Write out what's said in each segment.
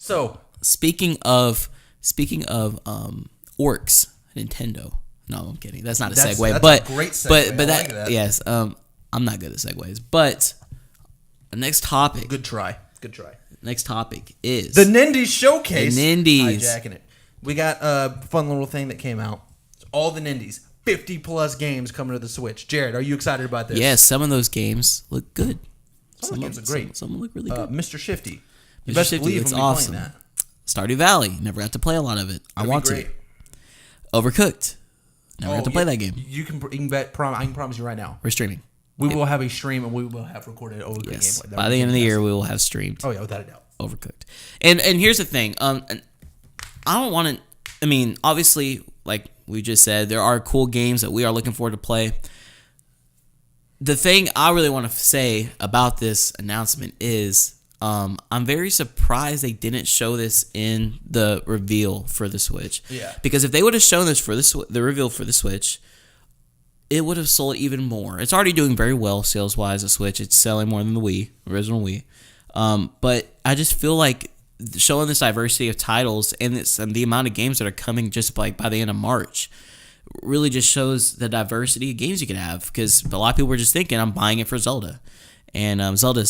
So speaking of orcs, Nintendo. No, I'm kidding. That's not a segue. That's a great segue. But I like that. Yes. I'm not good at segues. But the next topic. Good try. Next topic is the Nindies showcase. The Nindies. Hijacking it. We got a fun little thing that came out. All the Nindies. 50 plus games coming to the Switch. Jared, are you excited about this? Yes, some of those games look good. Some of the games look great. Some look really good. Mr. Shifty. You Mr. best Shifty believe looks I'm awesome. playing that. Stardew Valley. Never got to play a lot of it. I want to. Overcooked. Never got to play that game. You can bet. I can promise you right now. We're streaming. We will have a stream and we will have recorded Overcooked gameplay. By the end of the year, we will have streamed. Oh yeah, without a doubt. Overcooked. And here's the thing. I don't want to. I mean, obviously, like we just said, there are cool games that we are looking forward to play. The thing I really want to say about this announcement is I'm very surprised they didn't show this in the reveal for the Switch. Yeah. Because if they would have shown this for the reveal for the Switch, it would have sold even more. It's already doing very well sales-wise, the Switch. It's selling more than the Wii, original Wii. But I just feel like showing this diversity of titles and the amount of games that are coming just like by the end of March really just shows the diversity of games you can have, because a lot of people were just thinking, I'm buying it for Zelda. And Zelda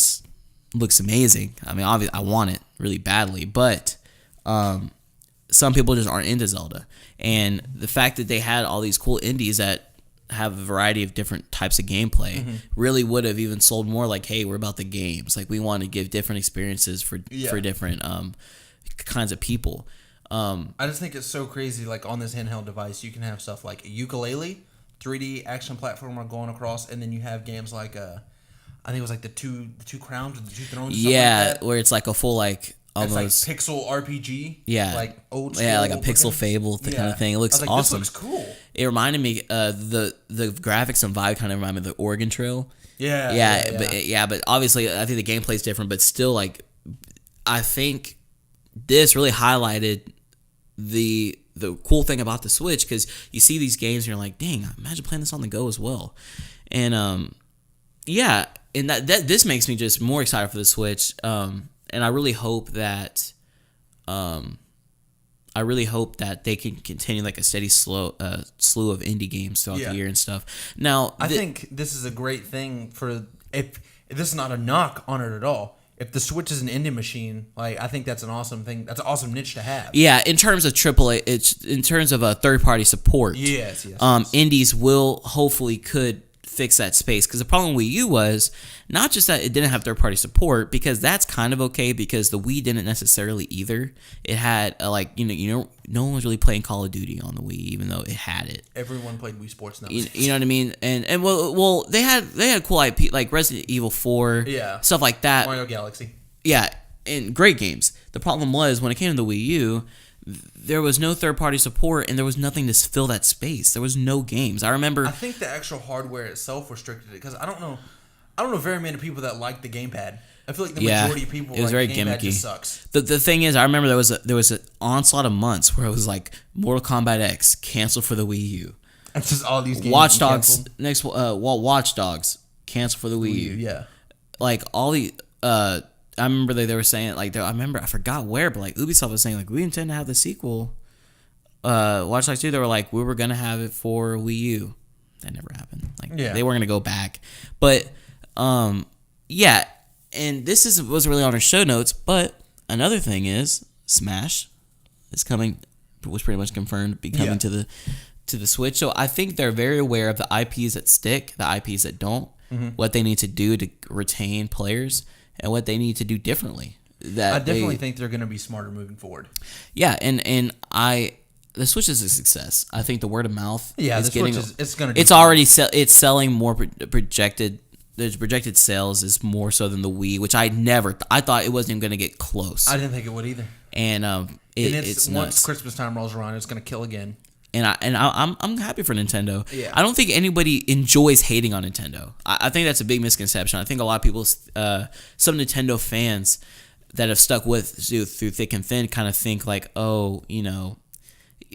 looks amazing. I mean, obviously, I want it really badly, but some people just aren't into Zelda. And the fact that they had all these cool indies that have a variety of different types of gameplay really would have even sold more. Like, hey, we're about the games. Like, we want to give different experiences for different kinds of people. I just think it's so crazy. Like, on this handheld device, you can have stuff like a ukulele, 3D action platformer going across, and then you have games like I think it was like the two crowns or the two thrones. Yeah, like that. where it's like a full like almost it's like pixel RPG. Yeah, like old school. Yeah, like a pixel Fable kind of thing. It looks awesome. This looks cool. It reminded me the graphics and vibe kind of reminded me of the Oregon Trail. Yeah. But obviously I think the gameplay is different. But still, like, I think this really highlighted the cool thing about the Switch, because you see these games and you're like, dang, imagine playing this on the go as well. And and that this makes me just more excited for the Switch. And I really hope that they can continue like a steady slew of indie games throughout the year and stuff. Now, I think this is a great thing for if this is not a knock on it at all. If the Switch is an indie machine, like, I think that's an awesome thing. That's an awesome niche to have. Yeah, in terms of AAA, it's in terms of a third-party support. Yes. Indies could fix that space, because the problem with Wii U was not just that it didn't have third-party support, because that's kind of okay, because the Wii didn't necessarily either. It had no one was really playing Call of Duty on the Wii, even though it had it. Everyone played Wii Sports now. You know what I mean? And well, they had cool IP like Resident Evil 4, stuff like that. Mario Galaxy. Yeah, and great games. The problem was when it came to the Wii U, there was no third-party support, and there was nothing to fill that space. There was no games. I think the actual hardware itself restricted it, because I don't know very many people that like the gamepad. I feel like the majority of people, it was like, very the gamepad gimmicky. just sucks. The thing is, I remember there was an onslaught of months where it was like Mortal Kombat X canceled for the Wii U. It's just all these games. Watch Dogs Watch Dogs canceled for the Wii U. Yeah, like all the. I remember they were saying, like, I forgot where, but like Ubisoft was saying, like, we intend to have the sequel. Watch Dogs 2, they were like, we were going to have it for Wii U. That never happened. Like, they weren't going to go back. But, and this was really on our show notes, but another thing is, Smash is coming, was pretty much confirmed to be coming to the Switch. So I think they're very aware of the IPs that stick, the IPs that don't, what they need to do to retain players, and what they need to do differently. I definitely think they're going to be smarter moving forward. Yeah, and the Switch is a success. I think the word of mouth. Yeah, is the Switch it's going to. It's already it's selling more projected. The projected sales is more so than the Wii, which I thought it wasn't even going to get close. I didn't think it would either. And it's nuts. Once Christmas time rolls around, it's going to kill again. And I'm happy for Nintendo. Yeah. I don't think anybody enjoys hating on Nintendo. I think that's a big misconception. I think a lot of people, some Nintendo fans that have stuck with through thick and thin, kind of think like, oh,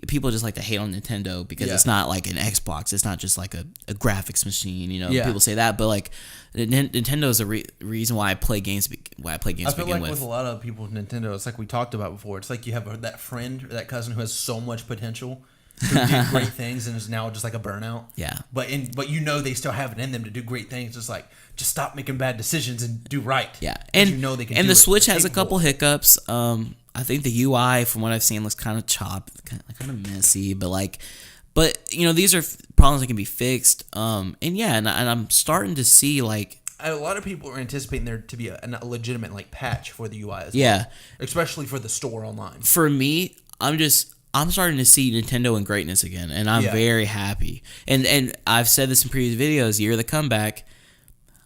people just like to hate on Nintendo because it's not like an Xbox. It's not just like a graphics machine. You know, people say that, but like Nintendo is the reason why I play games. Why I play games. I feel like with a lot of people with Nintendo, it's like we talked about before. It's like you have that friend or that cousin who has so much potential, who did great things, and is now just like a burnout. Yeah. But you know they still have it in them to do great things. Just like just stop making bad decisions and do right. Yeah, and you know they can. And do the Switch They're has capable. a couple hiccups. I think the UI, from what I've seen, looks kind of kind of messy. But you know, these are problems that can be fixed. And I'm starting to see like A lot of people are anticipating there to be a legitimate like patch for the UI as yeah, well, especially for the store online. for me, I'm starting to see Nintendo in greatness again, and I'm very happy. And I've said this in previous videos, year of the comeback.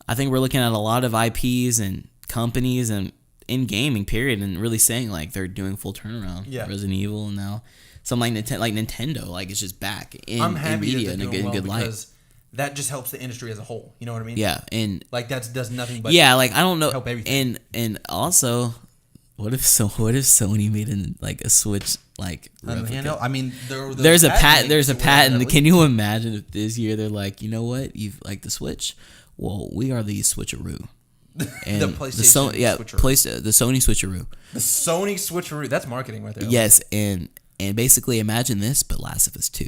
I think we're looking at a lot of IPs and companies and in gaming period, and really saying like they're doing full turnaround. Yeah. Resident Evil, and now something like Nintendo, like it's just back in media in a good light. Because that just helps the industry as a whole. You know what I mean? Yeah, and like that does nothing but like I don't know. help everything. And also, what if Sony made a Switch like replica? I mean, There's a patent. Can you imagine if this year they're like, you know what, you've like the Switch? Well, we are the Switcheroo. And the PlayStation switcheroo. The Sony Switcheroo. The Sony switcheroo. That's marketing right there. Yes, and basically imagine this, but Last of Us 2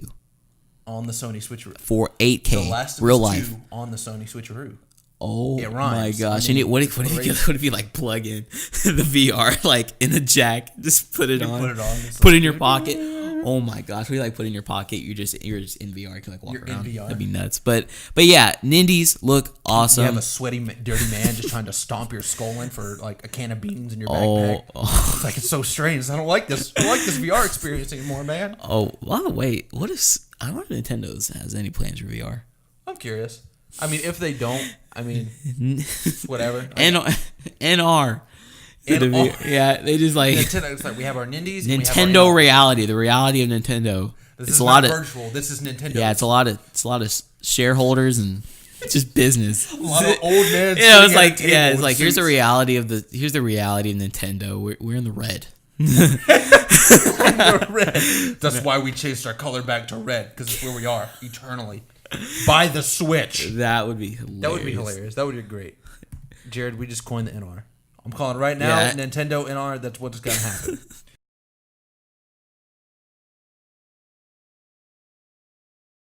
on the Sony switcheroo for 8K The Last of real Us life 2 on the Sony switcheroo. Oh It my rhymes. gosh! I mean, what if you like plug in the VR like in a jack, just put it on, put it in your pocket. Oh my gosh! We like put it in your pocket. You're just in VR. You can like walk around. In VR. That'd be nuts. But yeah, Nindies look awesome. You have a sweaty, dirty man just trying to stomp your skull in for like a can of beans in your backpack. It's like it's so strange. I don't like this. I don't like this VR experience anymore, man. Oh, wow, wait. I wonder if Nintendo has any plans for VR. I'm curious. I mean, if they don't, I mean, whatever. NR. Yeah, they just like Nintendo. It's like we have our Nindies. Nintendo reality, the reality of Nintendo. This is not virtual. This is Nintendo. Yeah, it's a lot of shareholders and just business. A lot of old men. It's like here's the reality of Nintendo. We're in the red. That's why we changed our color back to red, because it's where we are eternally. Buy the Switch. That would be hilarious. That would be great. Jared, we just coined the NR. I'm calling it right now. Yeah. Nintendo NR. That's what's gonna happen.